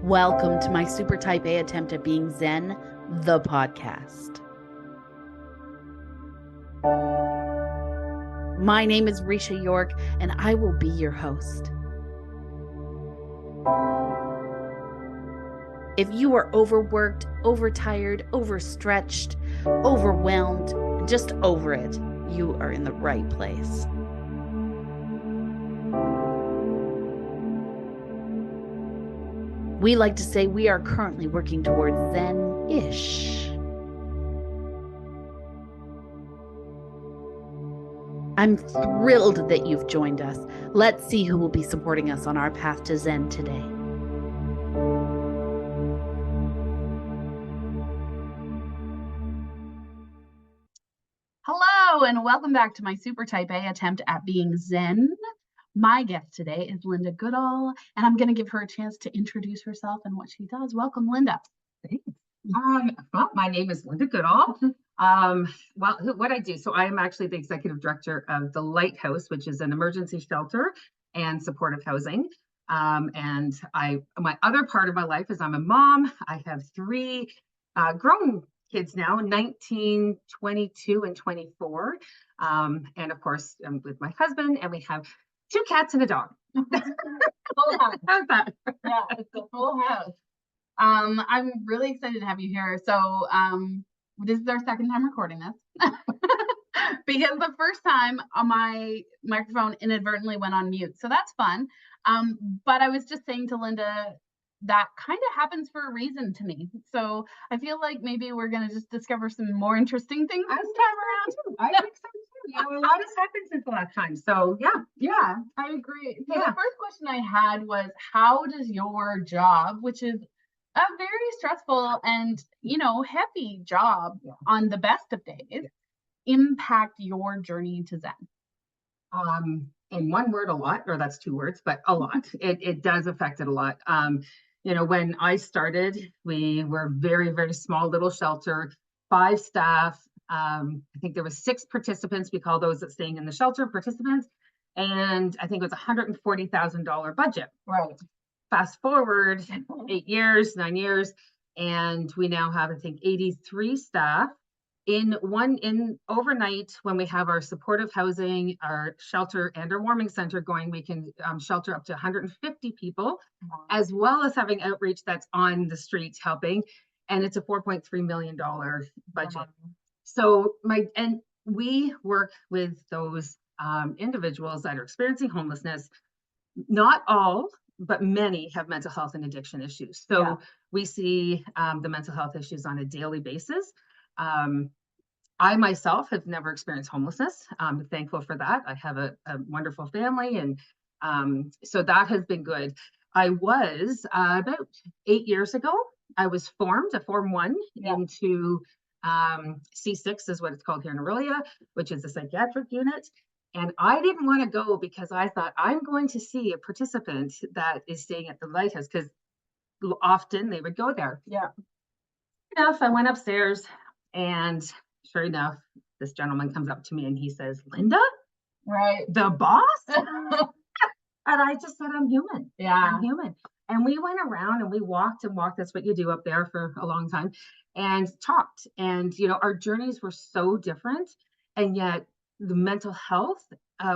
Welcome to my super type A attempt at being Zen, the podcast. My name is Risha York, and I will be your host. If you are overworked, overtired, overstretched, overwhelmed, and just over it, you are in the right place. We like to say we are currently working towards Zen-ish. I'm thrilled that you've joined us. Let's see who will be supporting us on our path to Zen today. Hello, and welcome back to my super type A attempt at being Zen. My guest today is Linda Goodall, and I'm going to give her a chance to introduce herself and what she does. Welcome, Linda. Thanks. Well, my name is Linda Goodall. What I do, so I am actually the executive director of the Lighthouse, which is an emergency shelter and supportive housing. My other part of my life is I'm a mom. I have three grown kids now, 19, 22, and 24. And of course, I'm with my husband, and we have 2 cats and a dog. Full house. How's that? Yeah, it's a full house. I'm really excited to have you here. So this is our second time recording this because the first time my microphone inadvertently went on mute. So that's fun. But I was just saying to Linda, that kind of happens for a reason to me. So I feel like maybe we're going to just discover some more interesting things this time around. I think so too. Yeah, a lot has happened since the last time. So yeah, I agree. So the first question I had was, how does your job, which is a very stressful and, heavy job on the best of days, impact your journey to Zen? In one word, a lot, or that's 2 words, but a lot. It does affect it a lot. When I started, we were very, very small little shelter, 5 staff. I think there was 6 participants. We call those that staying in the shelter participants. And I think it was $140,000 budget. Right. Fast forward 9 years, and we now have, I think, 83 staff. In overnight, when we have our supportive housing, our shelter, and our warming center going, we can shelter up to 150 people, as well as having outreach that's on the streets helping. And it's a $4.3 million budget. So we work with those individuals that are experiencing homelessness. Not all, but many have mental health and addiction issues. So we see the mental health issues on a daily basis. I myself have never experienced homelessness. I'm thankful for that. I have a wonderful family, and so that has been good. I was about 8 years ago, I was formed a Form 1 into C6 is what it's called here in Orillia, which is a psychiatric unit. And I didn't want to go because I thought, I'm going to see a participant that is staying at the Lighthouse, because often they would go there. Yeah. Enough, I went upstairs, and sure enough, this gentleman comes up to me and he says, "Linda, right, the boss?" And I just said, "I'm human. Yeah, I'm human." And we went around and we walked and walked. That's what you do up there for a long time, and talked. And our journeys were so different, and yet the mental health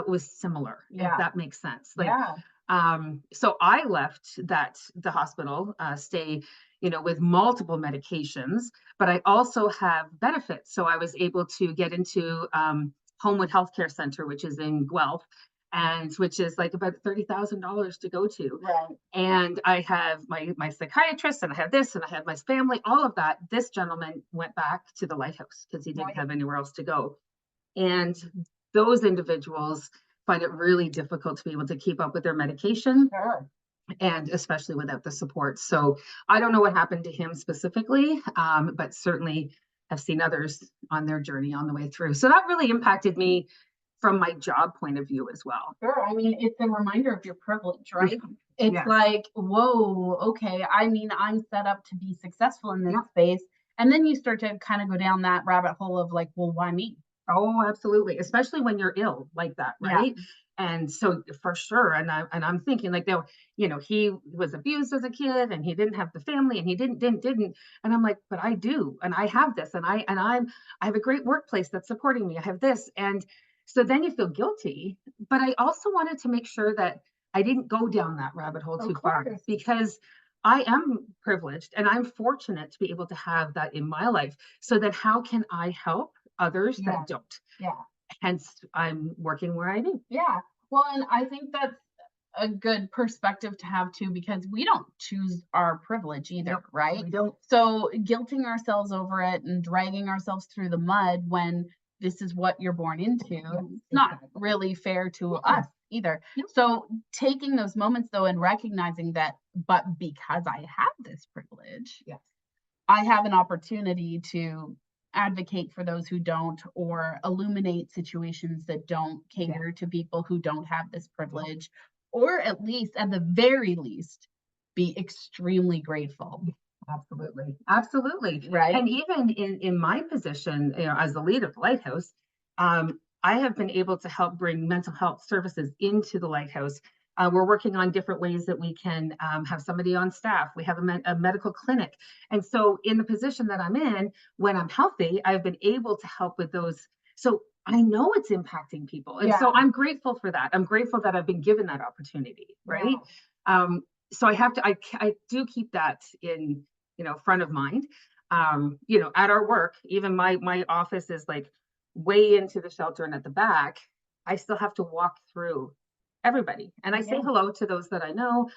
was similar. If that makes sense. So I left the hospital stay, with multiple medications, but I also have benefits. So I was able to get into Homewood Healthcare Center, which is in Guelph, and which is like about $30,000 to go to. Right. And I have my psychiatrist, and I have this, and I have my family, all of that. This gentleman went back to the Lighthouse because he didn't have anywhere else to go. And those individuals find it really difficult to be able to keep up with their medication. Sure. And especially without the support. So I don't know what happened to him specifically, but certainly have seen others on their journey on the way through. So that really impacted me from my job point of view as well. Sure. I mean, it's a reminder of your privilege, right? It's like, whoa, okay. I mean, I'm set up to be successful in this space. And then you start to kind of go down that rabbit hole of like, well, why me? Oh, absolutely. Especially when you're ill like that, Yeah. right? And so for sure, and I'm thinking like, no, he was abused as a kid and he didn't have the family and he didn't. And I'm like, but I do, and I have this, and I have a great workplace that's supporting me. I have this. And so then you feel guilty. But I also wanted to make sure that I didn't go down that rabbit hole Of too far, course. because I am privileged and I'm fortunate to be able to have that in my life. So then how can I help others Yeah. that don't? Yeah. Hence, I'm working where I do. Yeah. Well, and I think that's a good perspective to have too, because we don't choose our privilege either, Nope, right? we don't. So guilting ourselves over it and dragging ourselves through the mud when this is what you're born into, it's not exactly. really fair to No. us either. Nope. So taking those moments though and recognizing that, but because I have this privilege, Yes. I have an opportunity to advocate for those who don't, or illuminate situations that don't cater to people who don't have this privilege, or at least, at the very least, be extremely grateful. Absolutely. Absolutely. Right? And even in my position, as the lead of the Lighthouse, I have been able to help bring mental health services into the Lighthouse. We're working on different ways that we can have somebody on staff. We have a medical clinic. And so in the position that I'm in, when I'm healthy, I've been able to help with those. So I know it's impacting people. And so Yeah. I'm grateful for that. I'm grateful that I've been given that opportunity. Right. Yeah. So I do keep that in, front of mind. At our work, even my office is like way into the shelter and at the back. I still have to walk through everybody, and I say Yeah. hello to those that I know.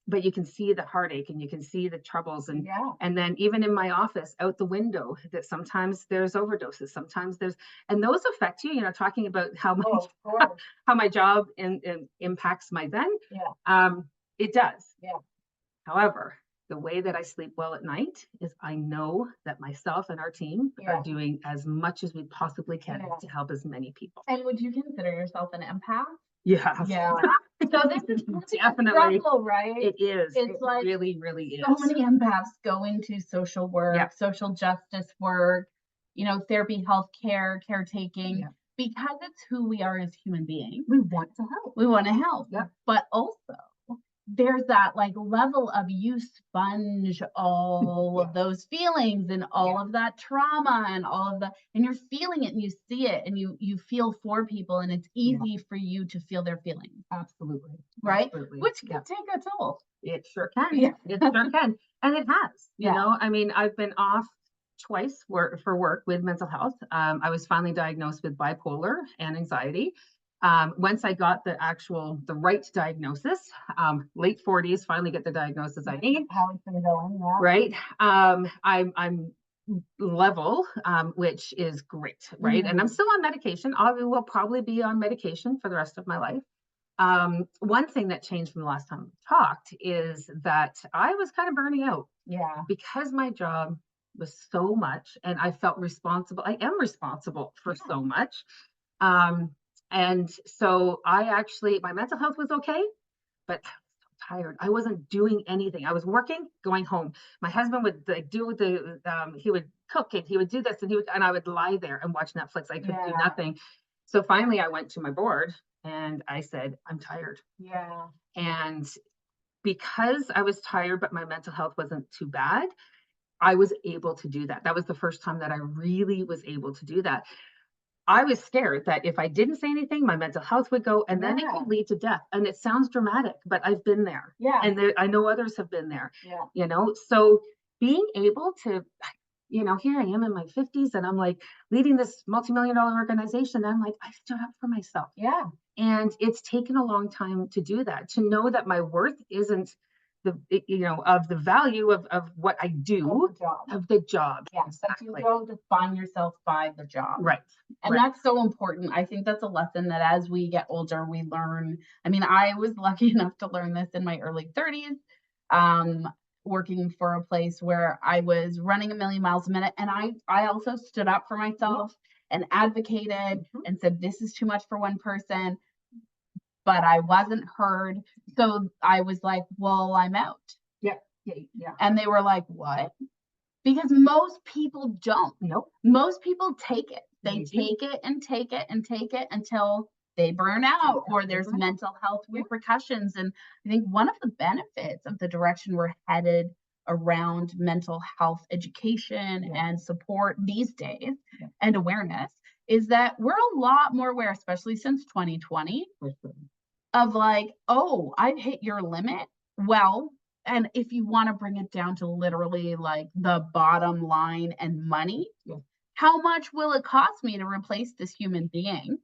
But you can see the heartache and you can see the troubles, and Yeah. and then even in my office out the window, that sometimes there's overdoses, sometimes there's, and those affect you. Talking about how my Oh, of course. how my job impacts my then. Yeah. It does. Yeah. However, the way that I sleep well at night is I know that myself and our team Yeah. are doing as much as we possibly can Yeah. to help as many people. And would you consider yourself an empath? Yeah. Yeah. So this is Definitely. struggle, right? It is. It's It like really, really is. so many empaths go into social work, Yeah. social justice work, therapy, healthcare, caretaking, Yeah. because it's who we are as human beings. We want to help. We want to help. Yeah. But also there's that like level of you sponge all of those feelings and all of that trauma and all of that, and you're feeling it and you see it and you feel for people, and it's easy for you to feel their feelings. Absolutely. Right? Absolutely. Which can take a toll. It sure can. Yeah. It sure can. And it has, Yeah. I mean, I've been off twice for work with mental health. I was finally diagnosed with bipolar and anxiety. Once I got the right diagnosis, late 40s, finally get the diagnosis I need. How it's been going, yeah. Right. I'm level, which is great, right? And I'm still on medication. I will probably be on medication for the rest of my life. One thing that changed from the last time we talked is that I was kind of burning out. Yeah. Because my job was so much and I felt responsible. I am responsible for so much. And so my mental health was okay, but I was so tired. I wasn't doing anything. I was working, going home. My husband would like he would cook and he would do this and I would lie there and watch Netflix. I could do nothing. So finally I went to my board and I said, I'm tired. Yeah. And because I was tired, but my mental health wasn't too bad, I was able to do that. That was the first time that I really was able to do that. I was scared that if I didn't say anything, my mental health would go, and then it could lead to death. And it sounds dramatic, but I've been there. Yeah. And I know others have been there. Yeah. So being able to, here I am in my 50s and I'm like leading this multi-million-dollar organization. And I'm like, I stood up for myself. Yeah. And it's taken a long time to do that, to know that my worth isn't of the value of what I do, of the job. Yeah, exactly. Like you don't define yourself by the job. Right. And that's so important. I think that's a lesson that as we get older, we learn. I mean, I was lucky enough to learn this in my early 30s, working for a place where I was running a million miles a minute. And I also stood up for myself and advocated and said, this is too much for one person. But I wasn't heard. So I was like, well, I'm out. Yeah. And they were like, what? Because most people don't. Nope. Most people take it. They take it and take it and take it until they burn out or there's mental health repercussions. And I think one of the benefits of the direction we're headed around mental health education and support these days and awareness is that we're a lot more aware, especially since 2020, of like, oh, I've hit your limit. Well, and if you want to bring it down to literally like the bottom line and money, how much will it cost me to replace this human being?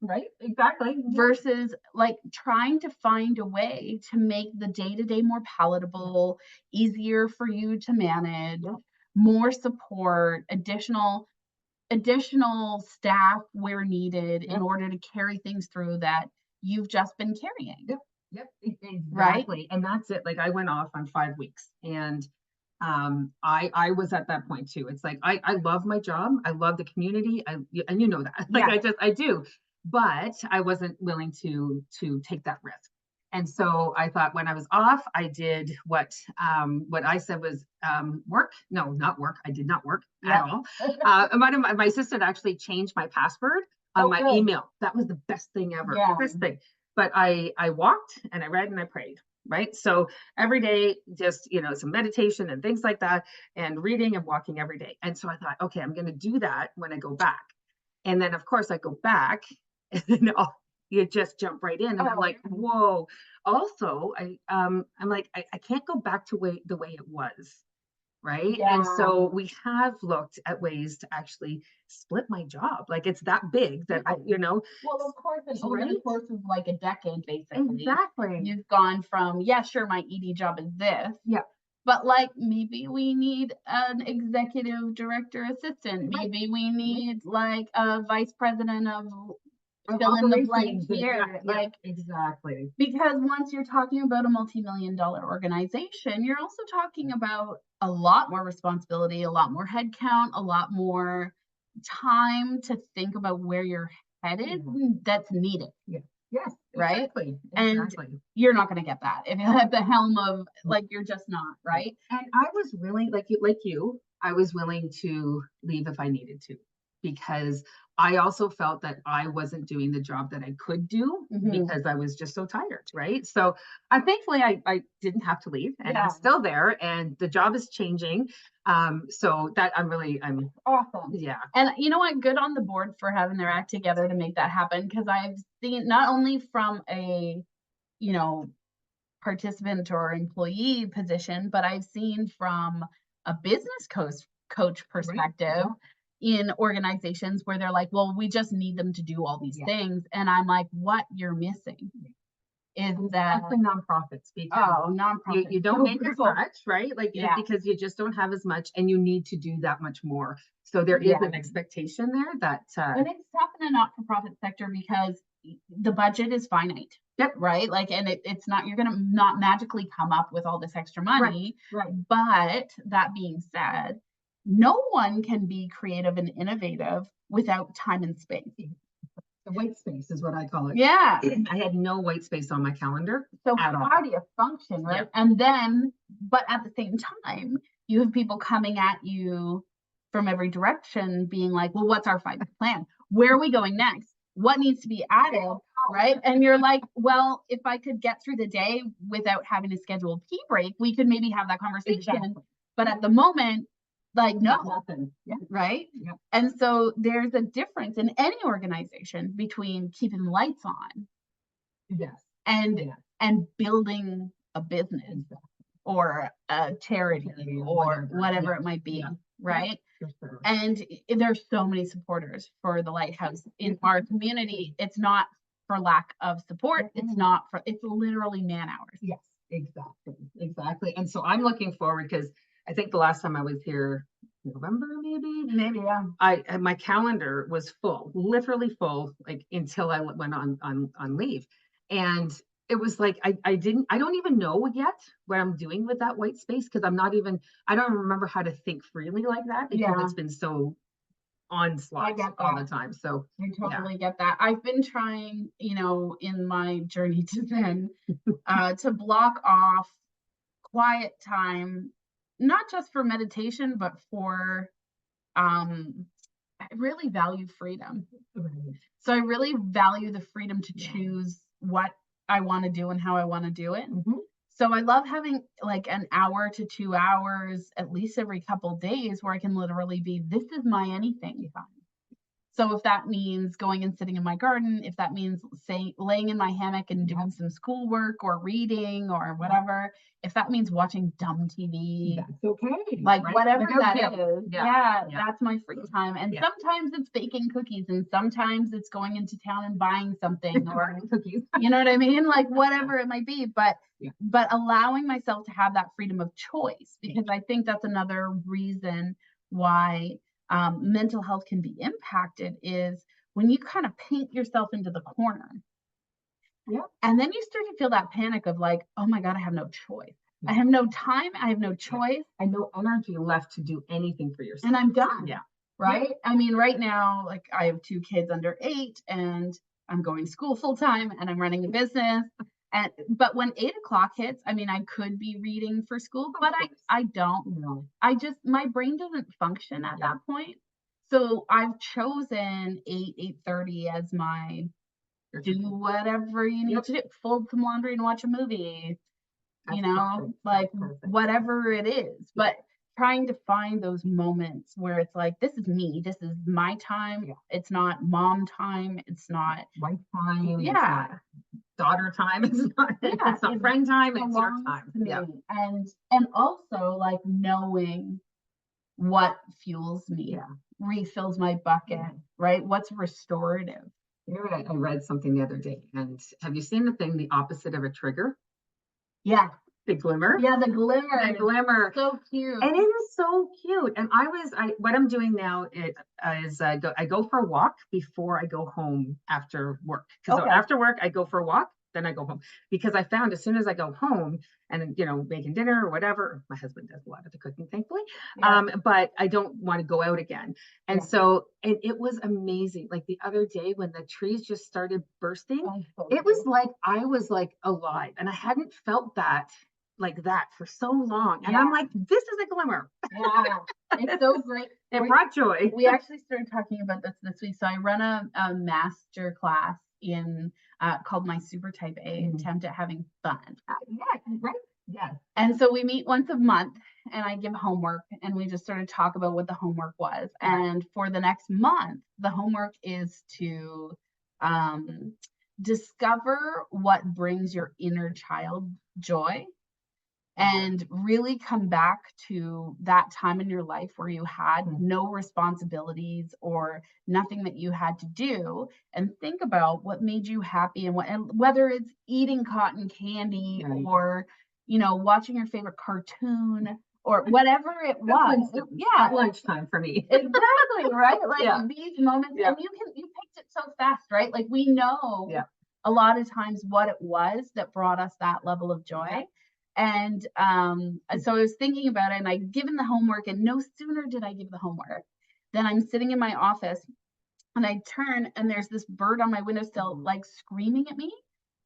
Right? Exactly. Versus like trying to find a way to make the day-to-day more palatable, easier for you to manage, more support, additional staff where needed in order to carry things through that you've just been carrying. Yep, exactly. Right? And that's it. Like I went off on 5 weeks and I was at that point too. It's like I love my job. I love the community. And you know that. Like I do. But I wasn't willing to take that risk. And so I thought when I was off, I did what I said was work. No, not work. I did not work at all. My assistant actually changed my password on my email. That was the best thing ever. Best thing. But I walked and I read and I prayed. Right. So every day, just, some meditation and things like that, and reading and walking every day. And so I thought, okay, I'm going to do that when I go back. And then, of course, I go back and then you just jump right in. And I'm like, whoa. Also, I'm like, I can't go back to the way it was. Right. And so we have looked at ways to actually split my job. Like it's that big that Well, of course, and over the course of like a decade, basically. Exactly. You've gone from, sure, my ED job is this. Yeah. But like maybe we need an executive director assistant. Maybe we need like a vice president of fill in the blank here. Exactly. Because once you're talking about a multi-million-dollar organization, you're also talking about a lot more responsibility, a lot more headcount, a lot more time to think about where you're headed that's needed. Yes. Right. Exactly. And you're not going to get that if you're at the helm of like, you're just not. Right. And I was willing, like you, I was willing to leave if I needed to, because I also felt that I wasn't doing the job that I could do because I was just so tired. Right. So thankfully I didn't have to leave and I'm still there and the job is changing. So that I'm awesome. Yeah. And you know what? Good on the board for having their act together to make that happen. Because I've seen not only from a, participant or employee position, but I've seen from a business coach perspective in organizations where they're like, well, we just need them to do all these things. And I'm like, what you're missing is that nonprofits, because nonprofits. you don't make as much, right? Like because you just don't have as much and you need to do that much more. So there is an expectation there that and it's tough in a not-for-profit sector because the budget is finite. Right. Like, and it's not, you're going to not magically come up with all this extra money. Right. But that being said, no one can be creative and innovative without time and space. The white space is what I call it. Yeah. I had no white space on my calendar. So how do you function, right? Yeah. And then, but at the same time, you have people coming at you from every direction being like, well, what's our 5-year plan? Where are we going next? What needs to be added? Right. And you're like, well, if I could get through the day without having to schedule a pee break, we could maybe have that conversation. Exactly. But at the moment, like, no, nothing. Right. Yeah. And so there's a difference in any organization between keeping lights on. And building a business or a charity or whatever it might be. Right. Sure. And there's so many supporters for the Lighthouse in our community. It's not for lack of support. It's literally man hours. Yes, exactly. And so I'm looking forward because I think the last time I was here, November, maybe. My calendar was full, literally full, like until I went on leave. And it was like, I don't even know yet what I'm doing with that white space because I don't remember how to think freely like that because it's been so onslaught all the time. So I totally get that. I've been trying, in my journey to Zen, to block off quiet time, not just for meditation, but for really value freedom. Right. So I really value the freedom to Yeah. choose what I want to do and how I want to do it. Mhm. So I love having like an hour to 2 hours at least every couple days where I can literally be, this is my anything time. So if that means going and sitting in my garden, if that means laying in my hammock and doing some schoolwork or reading or whatever, if that means watching dumb TV, That's okay. like right? whatever Like, that okay. is, Yeah. that's my free time. And Yeah. sometimes it's baking cookies, and sometimes it's going into town and buying something or Cookies. you know what I mean? Like whatever it might be, but Yeah. allowing myself to have that freedom of choice, because I think that's another reason why mental health can be impacted is when you kind of paint yourself into the corner. Yeah. And then you start to feel that panic of like, oh my God, I have no choice. I have no time. I have no choice. And no energy left to do anything for yourself. And I'm done. Yeah. Right. I mean, right now, like I have 2 kids under 8 and I'm going to school full time and I'm running a business. But when 8 o'clock hits, I mean, I could be reading for school, but I don't. No. My brain doesn't function at that point. So I've chosen 8:30 as my do whatever you need to do, fold some laundry and watch a movie, you know, like whatever it is. But trying to find those moments where it's like, this is me, this is my time. Yeah. It's not mom time. It's not wife time. Yeah. It's not daughter time. It's not, it's not friend time. It's your time. Yeah. And also like knowing what fuels me, refills my bucket, right? What's restorative. I read something the other day, and have you seen the thing, the opposite of a trigger? Yeah. The glimmer. Yeah, the glimmer. The glimmer. So cute. And it is so cute. And what I'm doing now is I go for a walk before I go home after work. Because after work, I go for a walk, then I go home. Because I found as soon as I go home and, making dinner or whatever, my husband does a lot of the cooking, thankfully. Yeah. But I don't want to go out again. And so, and it was amazing. Like the other day when the trees just started bursting, it was like, I was like alive, and I hadn't felt that like that for so long. And I'm like, this is a glimmer. Yeah, it's so great. It brought joy. We actually started talking about this week. So I run a master class in called my Super Type A, attempt at having fun. Right. Yeah. And so we meet once a month and I give homework, and we just sort of talk about what the homework was. And for the next month, the homework is to discover what brings your inner child joy. And really come back to that time in your life where you had no responsibilities or nothing that you had to do, and think about what made you happy, and whether it's eating cotton candy or, watching your favorite cartoon or whatever it was. At lunchtime for me. Exactly, right? Like these moments, and you picked it so fast, right? Like we know a lot of times what it was that brought us that level of joy. And so I was thinking about it, and I'd given the homework, and no sooner did I give the homework than I'm sitting in my office and I turn and there's this bird on my windowsill like screaming at me.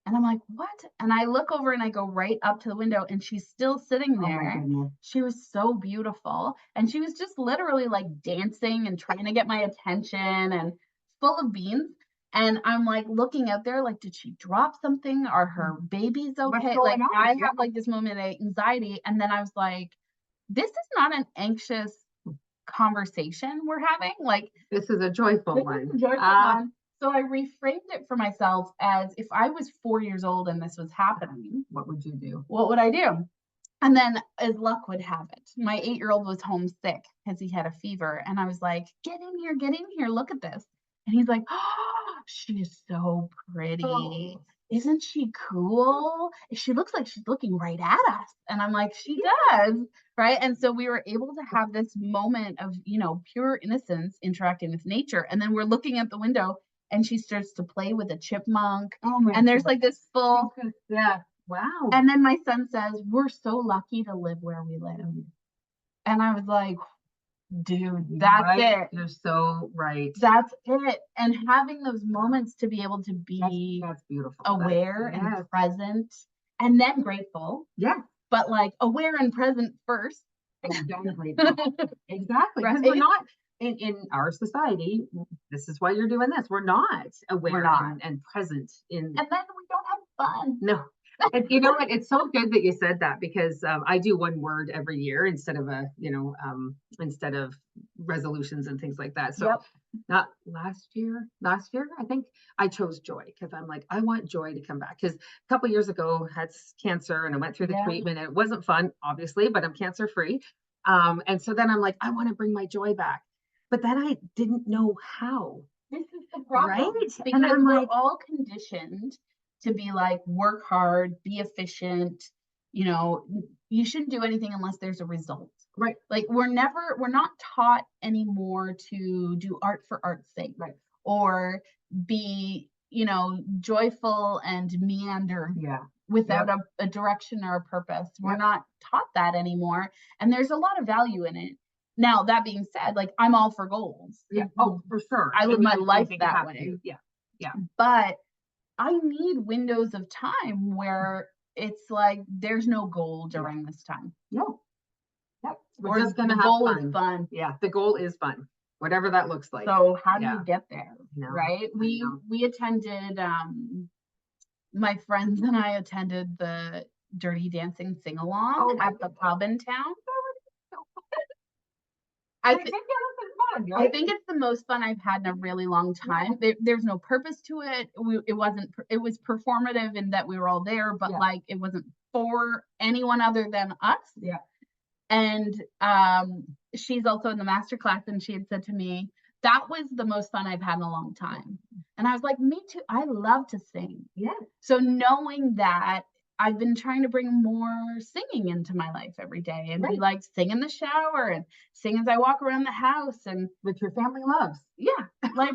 And I'm like, what? And I look over and I go right up to the window, and she's still sitting there. She was so beautiful. And she was just literally like dancing and trying to get my attention and full of beans. And I'm like looking out there, like, did she drop something? Are her babies okay? Like I have like this moment of anxiety. And then I was like, this is not an anxious conversation we're having. Like this is a joyful one. So I reframed it for myself as, if I was 4 years old and this was happening, what would you do? What would I do? And then, as luck would have it, my 8-year-old was homesick because he had a fever. And I was like, get in here, look at this. And he's like, oh, she is so pretty. Oh. Isn't she cool? She looks like she's looking right at us. And I'm like, she does, right? And so we were able to have this moment of, pure innocence interacting with nature. And then we're looking at the window, and she starts to play with a chipmunk. And there's like this full, wow. And then my son says, we're so lucky to live where we live. And I was like, dude, that's it. You're so right. That's it. And having those moments to be able to be that's beautiful, aware and present, and then grateful. Yeah. But like aware and present first. And then grateful. Exactly. Because we're not, in our society, this is why you're doing this. We're not aware and present in. And then we don't have fun. No. And you know what? It's so good that you said that, because I do one word every year instead of instead of resolutions and things like that. So not last year, I think I chose joy, because I'm like, I want joy to come back. Because a couple years ago I had cancer and I went through the treatment, and it wasn't fun, obviously, but I'm cancer free. And so then I'm like, I want to bring my joy back. But then I didn't know how. This is the problem. Right? Because we're all conditioned to be like, work hard, be efficient, you shouldn't do anything unless there's a result. Right. Like we're not taught anymore to do art for art's sake. Right. Or be, joyful and meander. Yeah. Without a direction or a purpose. We're not taught that anymore. And there's a lot of value in it. Now, that being said, like, I'm all for goals. Yeah. Oh, for sure. I live my life that way. Yeah. Yeah. But I need windows of time where it's like there's no goal during this time. No. Yep. Or just gonna have fun. Is fun. Yeah, the goal is fun, whatever that looks like. So how do you get there? Right? We attended my friends and I attended the Dirty Dancing sing along at the pub in town. I think it's the most fun I've had in a really long time. There's no purpose to it. It was performative in that we were all there, but like it wasn't for anyone other than us. Yeah. And she's also in the master class, and she had said to me, that was the most fun I've had in a long time. And I was like, me too. I love to sing. Yeah. So knowing that, I've been trying to bring more singing into my life every day, and be like, sing in the shower and sing as I walk around the house, and which your family loves. Yeah. Like,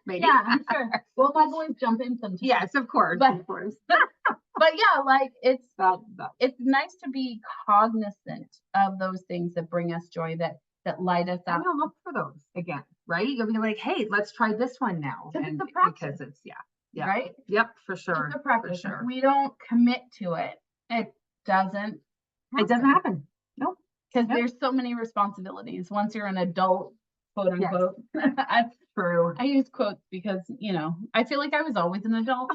maybe. Yeah, I'm sure. Well, my boys jump in sometimes. Yes, of course. But yeah, like it's nice to be cognizant of those things that bring us joy, that light us up. And you'll look for those again, right? You'll be like, hey, let's try this one now. And it's a practice. Because it's right? Yep, for sure. It's a practice. For sure. If we don't commit to it, it doesn't happen. No. Because there's so many responsibilities once you're an adult, quote unquote. That's true. I use quotes because, I feel like I was always an adult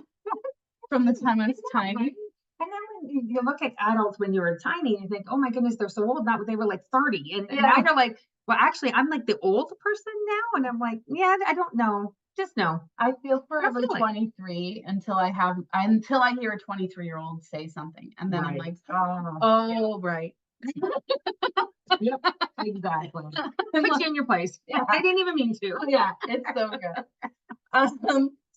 from the time I was tiny. And then when you look at adults when you were tiny, you think, oh my goodness, they're so old now, but they were like 30. And now you're like, well, actually, I'm like the old person now. And I'm like, yeah, I don't know. Just know. I feel forever 23 until I hear a 23-year-old say something. And then I'm like, oh, right. Yep, exactly. Put you in your place. Yeah. I didn't even mean to. Yeah, it's so good.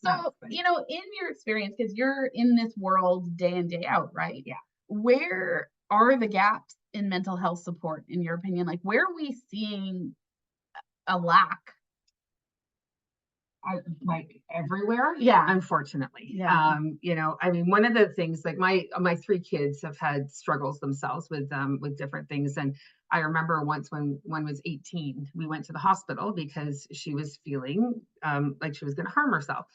So, in your experience, because you're in this world day in, day out, right? Yeah. Where are the gaps in mental health support, in your opinion? Like, where are we seeing a lack? Like everywhere. Yeah. Unfortunately. Yeah. I mean, one of the things, like my 3 kids have had struggles themselves with different things. And I remember once when one was 18, we went to the hospital because she was feeling like she was going to harm herself.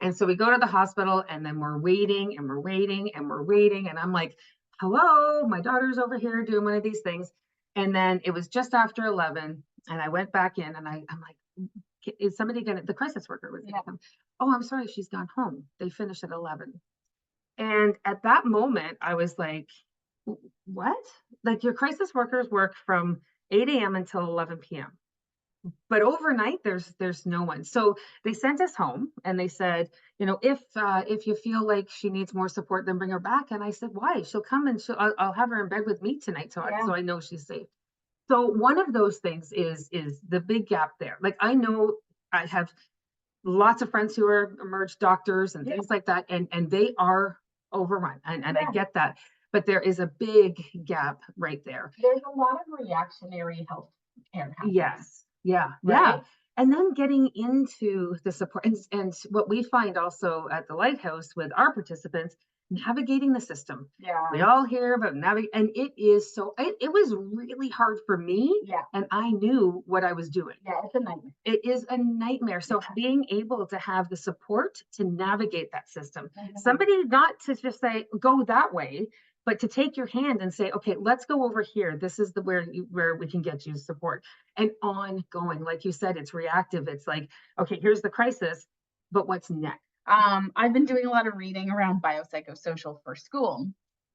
And so we go to the hospital, and then we're waiting and we're waiting and we're waiting. And I'm like, hello, my daughter's over here doing one of these things. And then it was just after 11, and I went back in, and I'm like, is somebody the crisis worker was gonna come? Oh, I'm sorry, she's gone home. They finished at 11. And at that moment, I was like, what? Like, your crisis workers work from 8 a.m. until 11 p.m. But overnight, there's no one. So they sent us home, and they said, if you feel like she needs more support, then bring her back. And I said, why? She'll come, and I'll have her in bed with me tonight, so I know she's safe. So one of those things is the big gap there. Like, I know I have lots of friends who are emerged doctors and things like that, and they are overrun, and I get that. But there is a big gap right there. There's a lot of reactionary health care happening. Yes. Yeah. Right? Yeah. And then getting into the support, and what we find also at the Lighthouse with our participants, navigating the system. Yeah. We all hear about navigating, and it was really hard for me. Yeah. And I knew what I was doing. Yeah, it's a nightmare. It is a nightmare. So being able to have the support to navigate that system, somebody not to just say, go that way, but to take your hand and say, okay, let's go over here. This is where we can get you support. And ongoing, like you said, it's reactive. It's like, okay, here's the crisis, but what's next? I've been doing a lot of reading around biopsychosocial for school.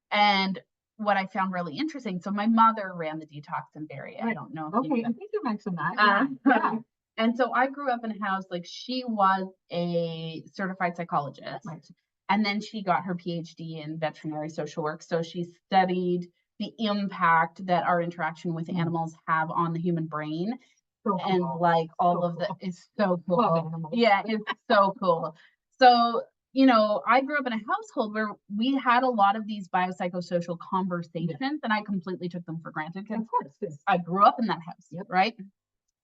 And what I found really interesting, so my mother ran the detox in Barrie. I don't know. Okay, I think you mentioned that. Yeah. And so I grew up in a house, like she was a certified psychologist. Right. And then she got her PhD in veterinary social work. So she studied the impact that our interaction with animals have on the human brain. So and cool. Like all of the is so cool. Yeah, it's so cool. So, you know, I grew up in a household where we had a lot of these biopsychosocial conversations, and I completely took them for granted because I grew up in that house, right?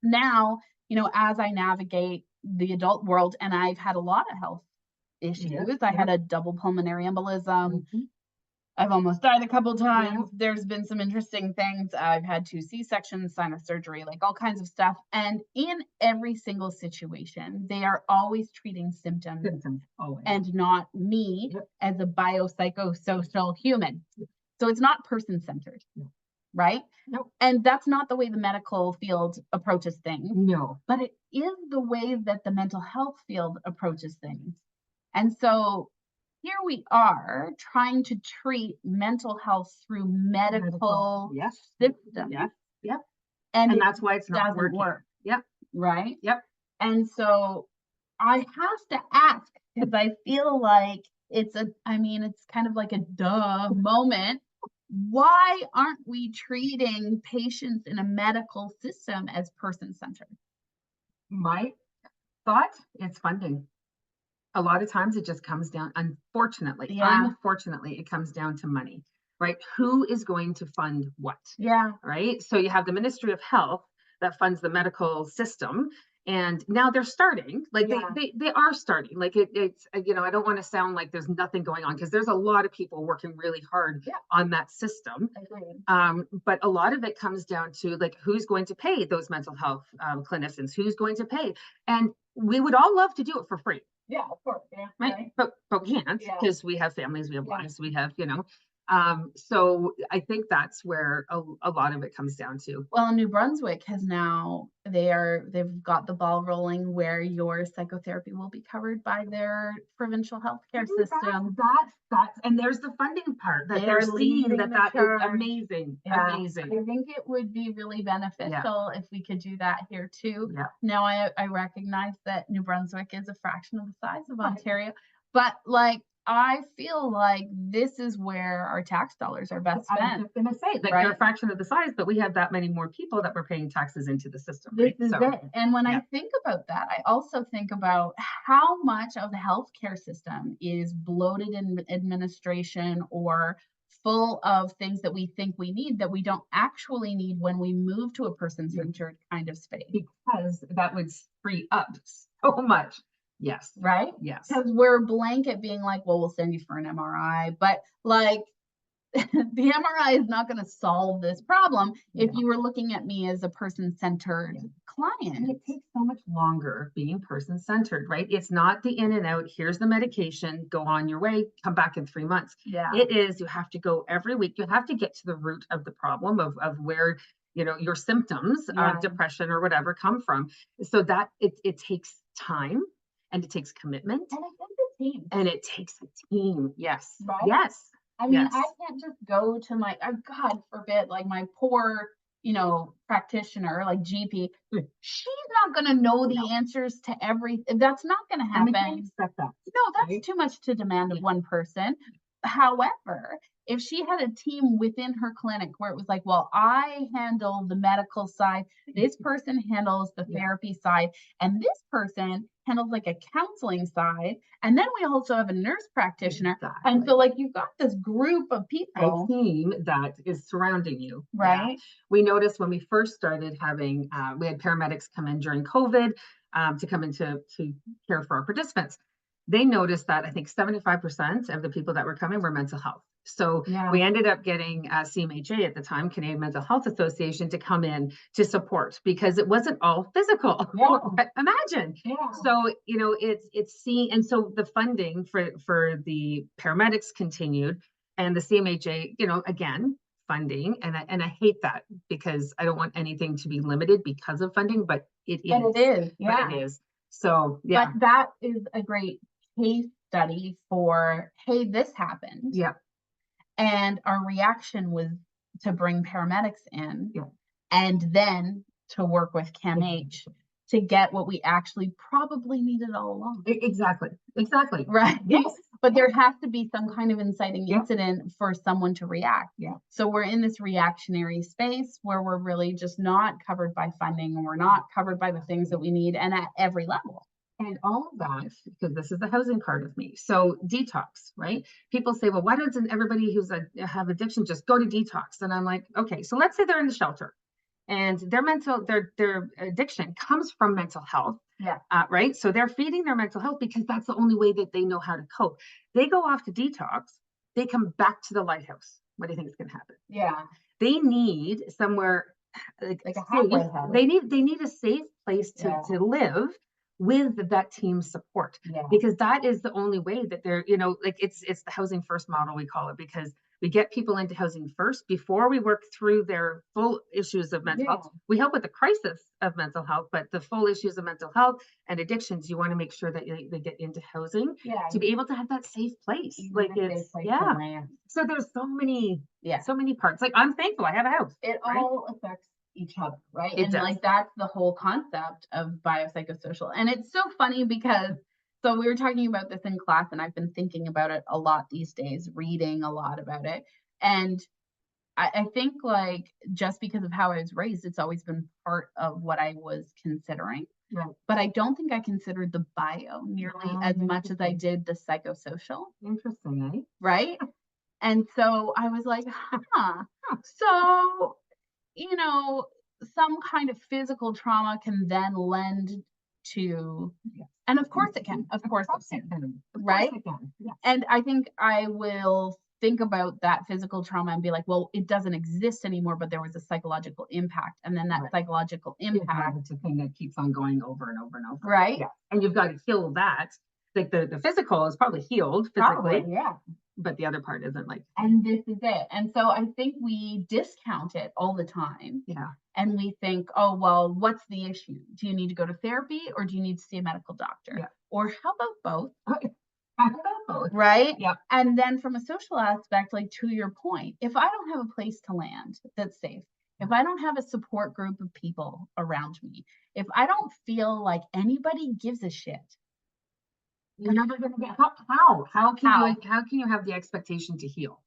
Now, you know, as I navigate the adult world, and I've had a lot of health issues. I had a double pulmonary embolism. I've almost died a couple times. There's been some interesting things. I've had 2 C-sections, sinus surgery, like all kinds of stuff. And in every single situation, they are always treating symptoms and not me as a biopsychosocial human. So it's not person-centered, right? No. And that's not the way the medical field approaches things. No. But it is the way that the mental health field approaches things. And so here we are trying to treat mental health through medical systems. Yep. And that's why it's not working. Yep. Right? Yep. And so I have to ask, because I feel like it's kind of like a duh moment. Why aren't we treating patients in a medical system as person-centered? My thought, it's funding. A lot of times it just comes down, unfortunately, it comes down to money, right? Who is going to fund what? Yeah. Right? So you have the Ministry of Health that funds the medical system. And now they're starting, like they are starting. Like it's, you know, I don't want to sound like there's nothing going on because there's a lot of people working really hard on that system. But a lot of it comes down to like, who's going to pay those mental health clinicians? Who's going to pay? And we would all love to do it for free. Yeah, of course. Yeah. Right. But we can't because we have families, we have lives, we have, you know. So I think that's where a lot of it comes down to. Well, New Brunswick has now, they've got the ball rolling where your psychotherapy will be covered by their provincial healthcare system. And there's the funding part that they're seeing that is amazing. Yeah. Amazing. I think it would be really beneficial if we could do that here too. Yeah. Now I recognize that New Brunswick is a fraction of the size of Ontario, but like I feel like this is where our tax dollars are best spent. I was just gonna say, like they're a fraction of the size, but we have that many more people that we're paying taxes into the system. This is it. And when I think about that, I also think about how much of the healthcare system is bloated in administration or full of things that we think we need that we don't actually need when we move to a person-centered kind of space. Because that would free up so much. Yes. Right? Yes. Because we're blanket being like, well, we'll send you for an MRI. But like the MRI is not going to solve this problem if you were looking at me as a person-centered client. And it takes so much longer being person-centered, right? It's not the in and out, here's the medication, go on your way, come back in 3 months. Yeah. It is, you have to go every week. You have to get to the root of the problem of where, you know, your symptoms of depression or whatever come from. So that it takes time. And it takes commitment. And it takes a team. And it takes a team. Yes. Right? Yes. I mean, I can't just go to my, God forbid, like my poor, you know, practitioner, like GP. She's not going to know the answers to everything. That's not going to happen. No, that's too much to demand of one person. However, if she had a team within her clinic where it was like, well, I handle the medical side, this person handles the therapy side, and this person handles like a counseling side, and then we also have a nurse practitioner. And so like you've got this group of people, a team that is surrounding you. Right. We noticed when we first started having, we had paramedics come in during COVID to come in to care for our participants. They noticed that I think 75% of the people that were coming were mental health. So we ended up getting CMHA at the time, Canadian Mental Health Association, to come in to support because it wasn't all physical. Imagine. So, you know, it's seeing, and so the funding for the paramedics continued. And the CMHA, you know, again, funding, and I hate that because I don't want anything to be limited because of funding, but it is. And it is, yeah. But it is. So, yeah. But that is a great case study for, hey, this happened. Yeah. And our reaction was to bring paramedics in, Yeah. and then to work with CAMH to get what we actually probably needed all along. Exactly. Right. Yes. But there has to be some kind of inciting Yeah. incident for someone to react. Yeah. So we're in this reactionary space where we're really just not covered by funding, and we're not covered by the things that we need, and at every level. And all of that, because this is the housing part of me. So detox, right? People say, well, why doesn't everybody who's have addiction just go to detox? And I'm like, okay, so let's say they're in the shelter and their addiction comes from mental health. Yeah. Right. So they're feeding their mental health because that's the only way that they know how to cope. They go off to detox. They come back to the Lighthouse. What do you think is going to happen? Yeah. They need somewhere like a halfway house. They need a safe place to live with that team support, because that is the only way that they're, you know, like it's the housing first model, we call it, because we get people into housing first before we work through their full issues of mental health. We help with the crisis of mental health, but the full issues of mental health and addictions, you want to make sure that they get into housing to be able to have that safe place. Like it's So there's so many parts. Like I'm thankful I have a house. It all affects each other, right? It and does. Like that's the whole concept of biopsychosocial. And it's so funny because so we were talking about this in class, and I've been thinking about it a lot these days, reading a lot about it. And I think like just because of how I was raised, it's always been part of what I was considering. Right. But I don't think I considered the bio nearly as much as I did the psychosocial. Interesting, eh? Right? And so I was like, so, you know, some kind of physical trauma can then lend to, and of course it can, of course it can, right? Yes. And I think I will think about that physical trauma and be like, well, it doesn't exist anymore, but there was a psychological impact. And then that psychological impact. It's a thing that keeps on going over and over and over. Right. Yeah. And you've got to heal that. Like the physical is probably healed physically. Probably, yeah. But the other part isn't. Like, and this is it. And so I think we discount it all the time. Yeah. And we think, oh, well, what's the issue? Do you need to go to therapy, or do you need to see a medical doctor? Yeah. Or how about both? How about both? Right? Yeah. And then from a social aspect, like to your point, if I don't have a place to land that's safe, if I don't have a support group of people around me, if I don't feel like anybody gives a shit, you're never going to get how can you have the expectation to heal?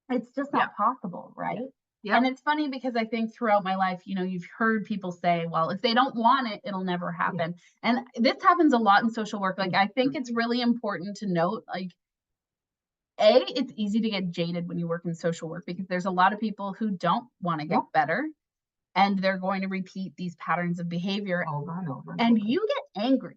It's just not possible, right? Yeah. And it's funny because I think throughout my life, you know, you've heard people say, well, if they don't want it, it'll never happen. And this happens a lot in social work. Like, I think it's really important to note, like, it's easy to get jaded when you work in social work because there's a lot of people who don't want to get better, and they're going to repeat these patterns of behavior over and over. And you get angry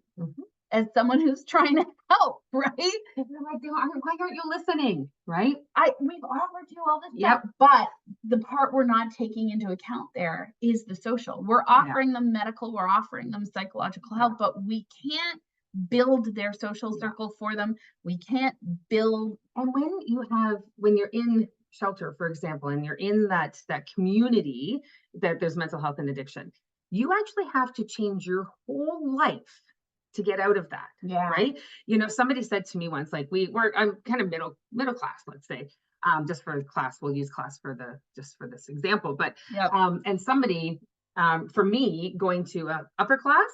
as someone who's trying to help, right? You're like, why aren't you listening? Right? We've offered you all this stuff, but the part we're not taking into account there is the social. We're offering them medical, we're offering them psychological help, but we can't build their social circle for them. We can't build. And when you're in shelter, for example, and you're in that community that there's mental health and addiction, you actually have to change your whole life to get out of that. Yeah. Right. You know, somebody said to me once, like I'm kind of middle class, let's say, just for class, we'll use class for this example, but, and somebody, for me, going to upper class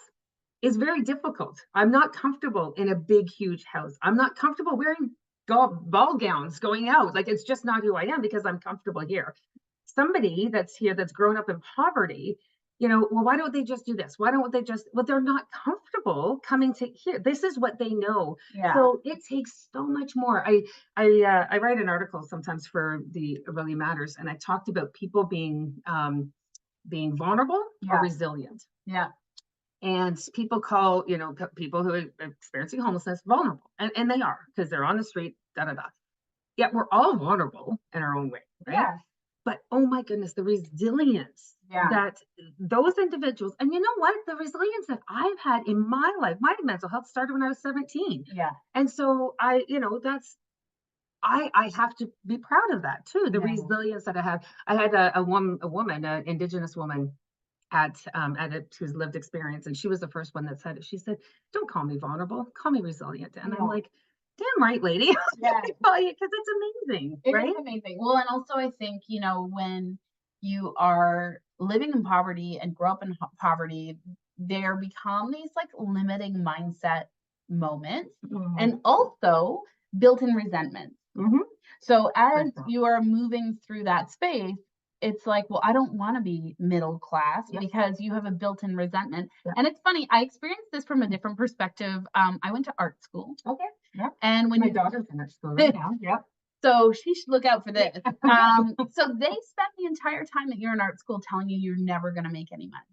is very difficult. I'm not comfortable in a big, huge house. I'm not comfortable wearing ball gowns going out. Like, it's just not who I am because I'm comfortable here. Somebody that's here, that's grown up in poverty, you know, well, why don't they just do this? Why don't they just, well, they're not comfortable coming to here. This is what they know. Yeah. So it takes so much more. I write an article sometimes for the Orillia Matters, and I talked about people being vulnerable or resilient. Yeah. And people call, you know, people who are experiencing homelessness vulnerable, and they are, because they're on the street, Yet we're all vulnerable in our own way, right? Yeah. But oh my goodness, the resilience that those individuals, and you know what, the resilience that I've had in my life, my mental health started when I was 17. Yeah. And so that's I have to be proud of that too. The Yeah. resilience that I have. I had a woman, an Indigenous woman at it who's lived experience, and she was the first one that said it. She said, "Don't call me vulnerable, call me resilient." And I'm Yeah. like, "Damn right, lady." Yeah. Because it's amazing, It right? is amazing. Well, and also I think, when you are living in poverty and grow up in poverty, there become these like limiting mindset moments and also built-in resentment. Mhm. So as sure. you are moving through that space, it's like, well, I don't want to be middle class Yep. because you have a built-in resentment. Yep. And it's funny, I experienced this from a different perspective. I went to art school, Okay. Yep. and when My you daughter's in art school right now. Yep. so she should look out for this. So they spend the entire time that you're in art school telling you you're never going to make any money.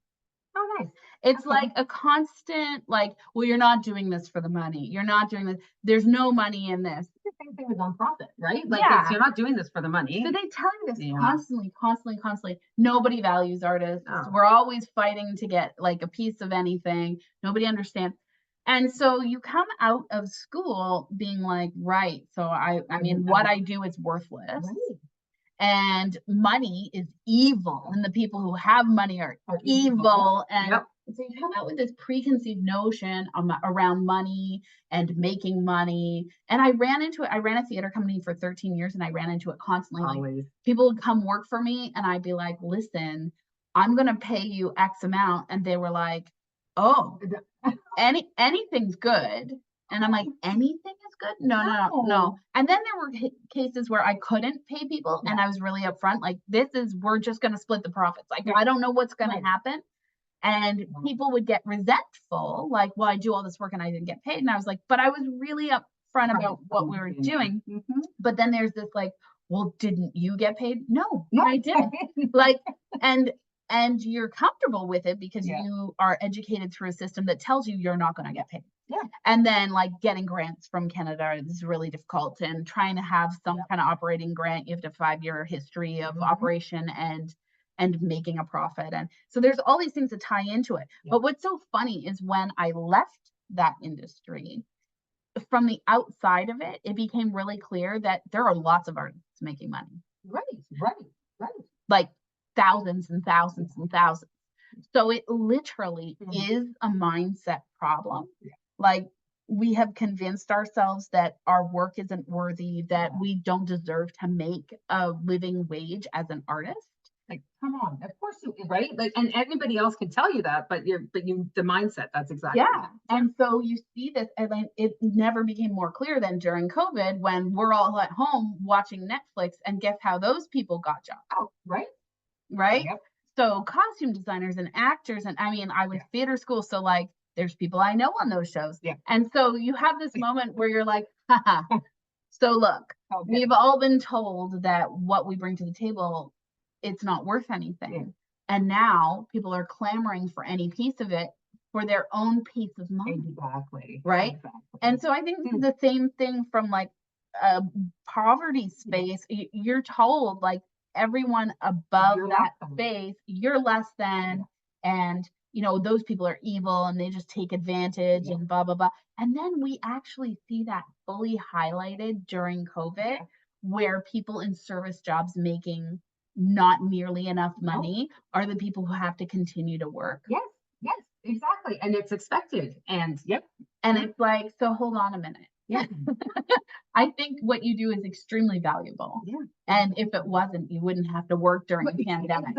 Oh, nice. It's Okay. like a constant, like, well, you're not doing this for the money. You're not doing this. There's no money in this. It's the same thing with nonprofit, right? Like, Yeah. you're not doing this for the money. So they tell you this Yeah. constantly, constantly, constantly. Nobody values artists. No. We're always fighting to get like a piece of anything. Nobody understands. And so you come out of school being like, right. So I mean, what I do is worthless. Right. And money is evil, and the people who have money are evil. And Yep. so you come out with this preconceived notion around money and making money. And I ran into it. I ran a theater company for 13 years, and I ran into it constantly. Like, Always. people would come work for me, and I'd be like, listen, I'm going to pay you X amount. And they were like, oh, anything's good. And I'm like, anything is good? No. And then there were cases where I couldn't pay people, and I was really upfront, like, we're just going to split the profits. Like, I don't know what's going to happen. And people would get resentful, like, well, I do all this work and I didn't get paid. And I was like, but I was really upfront about what we were doing. But then there's this like, well, didn't you get paid? No, I didn't. Like, and you're comfortable with it because you are educated through a system that tells you you're not going to get paid. Yeah. And then like getting grants from Canada is really difficult, and trying to have some kind of operating grant, you have to have a 5-year history of operation and making a profit. And so there's all these things that tie into it. But what's so funny is when I left that industry, from the outside of it, it became really clear that there are lots of artists making money. Right. Like thousands and thousands and thousands. So it literally is a mindset problem. Like, we have convinced ourselves that our work isn't worthy, that we don't deserve to make a living wage as an artist. Like, come on, of course you, right? Like, and anybody else can tell you that, but the mindset, that's exactly. Yeah. And so you see this, and then it never became more clear than during COVID, when we're all at home watching Netflix, and guess how those people got jobs? Oh, right. Yep. So costume designers and actors, and I mean, I went to theater school, so like there's people I know on those shows. Yeah. And so you have this moment where you're like, haha. So look, we've all been told that what we bring to the table, it's not worth anything. And now people are clamoring for any piece of it for their own peace of mind. Exactly. Right. And so I think this is the same thing from like a poverty space. You're told like everyone above that space, you're less than, and those people are evil and they just take advantage and blah blah blah. And then we actually see that fully highlighted during COVID, where people in service jobs making not nearly enough money are the people who have to continue to work. Yes, exactly. And it's expected. And and it's like, so hold on a minute. I think what you do is extremely valuable. And if it wasn't, you wouldn't have to work during the pandemic.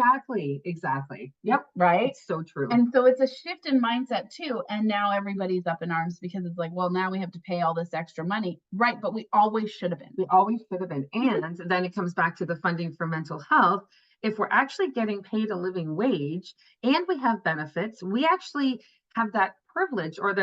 Exactly. Yep. Right. It's so true. And so it's a shift in mindset too. And now everybody's up in arms because it's like, well, now we have to pay all this extra money. Right. But we always should have been. And then it comes back to the funding for mental health. If we're actually getting paid a living wage and we have benefits, we actually have that privilege, or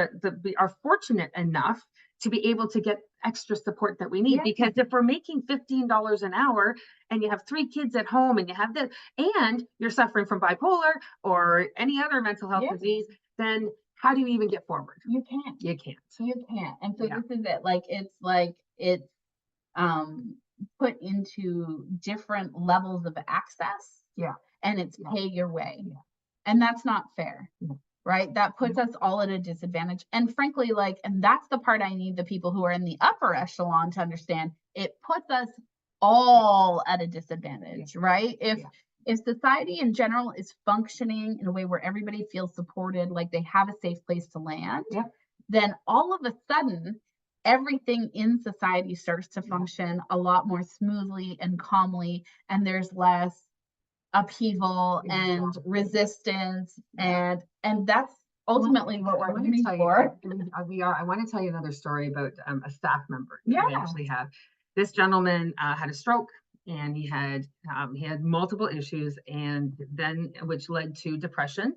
we are fortunate enough to be able to get extra support that we need. Because if we're making $15 an hour and you have 3 kids at home and you have this, and you're suffering from bipolar or any other mental health disease, then how do you even get forward? You can't. And so this is it. Like it's put into different levels of access. And it's pay your way. And that's not fair. Right? That puts us all at a disadvantage. And frankly, and that's the part I need the people who are in the upper echelon to understand. it puts us all at a disadvantage, right? If society in general is functioning in a way where everybody feels supported, like they have a safe place to land, then all of a sudden, everything in society starts to function a lot more smoothly and calmly, and there's less upheaval and resistance, and that's ultimately what we're aiming for. I want to tell you another story about a staff member that we actually have. This gentleman had a stroke, and he had multiple issues, and then which led to depression,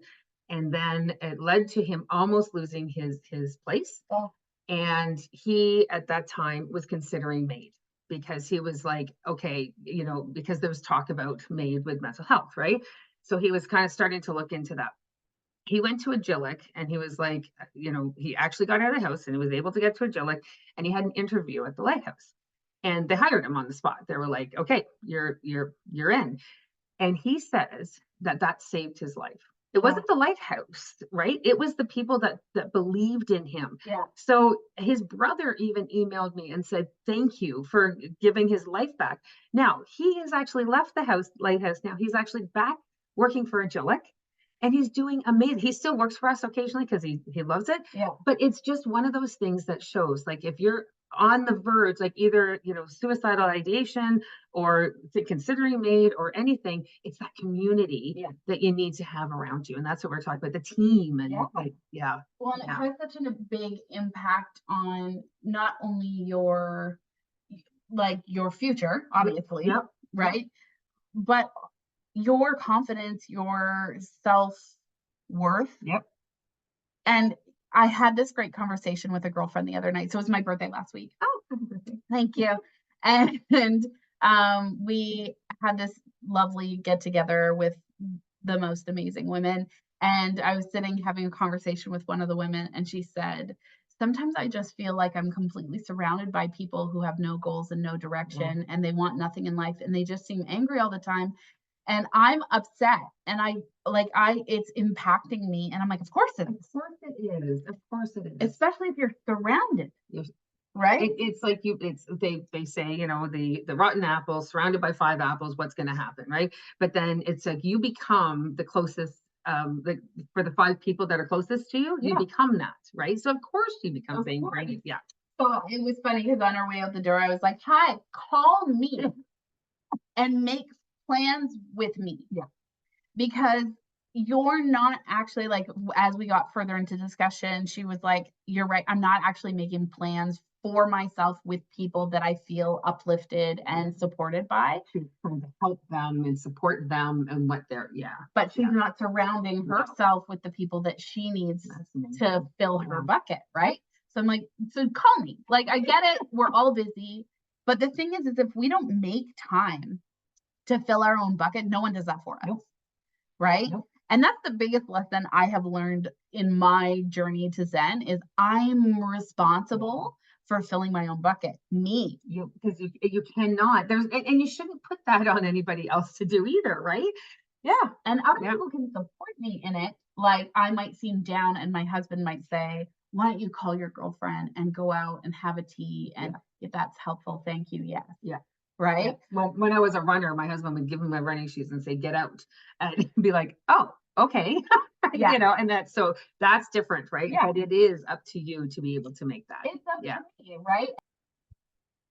and then it led to him almost losing his place. And he at that time was considering MAID, because he was like, okay, because there was talk about MAID with mental health, right? So he was kind of starting to look into that. He went to Agilic, and he was like, he actually got out of the house and he was able to get to Agilic, and he had an interview at the Lighthouse, and they hired him on the spot. They were like, okay, you're in. And he says that saved his life. It wasn't the Lighthouse, right? It was the people that believed in him. So his brother even emailed me and said, thank you for giving his life back. Now he has actually left the Lighthouse. Now he's actually back working for Agilic, and he's doing amazing. He still works for us occasionally because he loves it. But it's just one of those things that shows, like, if you're on the verge, like either suicidal ideation or considering MAID or anything, it's that community that you need to have around you, and that's what we're talking about, the team. And well, and it has such a big impact on not only your future, obviously, right, but your confidence, your self-worth. And I had this great conversation with a girlfriend the other night. So it was my birthday last week. Oh, happy birthday. Thank you. And we had this lovely get together with the most amazing women. And I was sitting having a conversation with one of the women, and she said, sometimes I just feel like I'm completely surrounded by people who have no goals and no direction, and they want nothing in life, and they just seem angry all the time. And I'm upset, and it's impacting me. And I'm like, of course it is. Of course it is. Of course it is. Especially if you're surrounded, right? It's like they say, the rotten apple surrounded by 5 apples, what's going to happen, right? But then it's like you become the closest, for the 5 people that are closest to you, you become that, right? So of course you become angry. So it was funny because on our way out the door, I was like, hi, call me and make plans with me, because you're not actually, like, as we got further into discussion, she was like, you're right, I'm not actually making plans for myself with people that I feel uplifted and supported by, to help them and support them and what they're but she's not surrounding herself with the people that she needs to fill her bucket, right? So I'm like, so call me, like, I get it, we're all busy, but the thing is if we don't make time to fill our own bucket, no one does that for us, right? And that's the biggest lesson I have learned in my journey to Zen, is I'm responsible for filling my own bucket, me. Because you cannot, and you shouldn't put that on anybody else to do either, right? And other people can support me in it. Like, I might seem down, and my husband might say, why don't you call your girlfriend and go out and have a tea, and if that's helpful, thank you. Right. Well, when I was a runner, my husband would give me my running shoes and say, get out, and be like, oh, okay. And that's different, right? But it is up to you to be able to make that. It's up to you, right?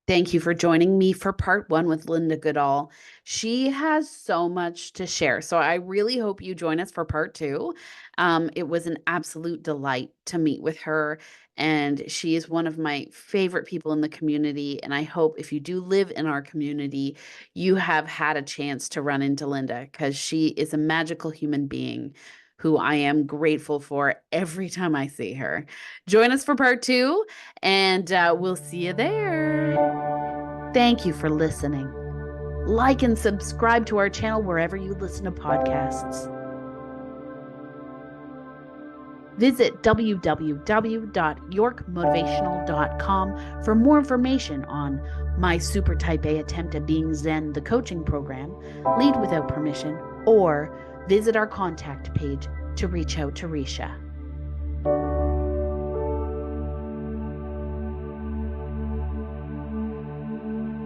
Thank you for joining me for part 1 with Linda Goodall. She has so much to share, so I really hope you join us for part 2. It was an absolute delight to meet with her, and she is one of my favorite people in the community, and I hope if you do live in our community, you have had a chance to run into Linda, because she is a magical human being who I am grateful for every time I see her. Join us for part 2, and we'll see you there. Thank you for listening. Like and subscribe to our channel wherever you listen to podcasts. Visit www.yorkmotivational.com for more information on my Super Type A Attempt at Being Zen, the coaching program, Lead Without Permission, or visit our contact page to reach out to Risha.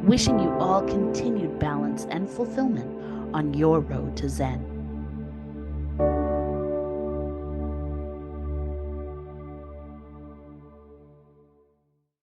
Wishing you all continued balance and fulfillment on your road to Zen.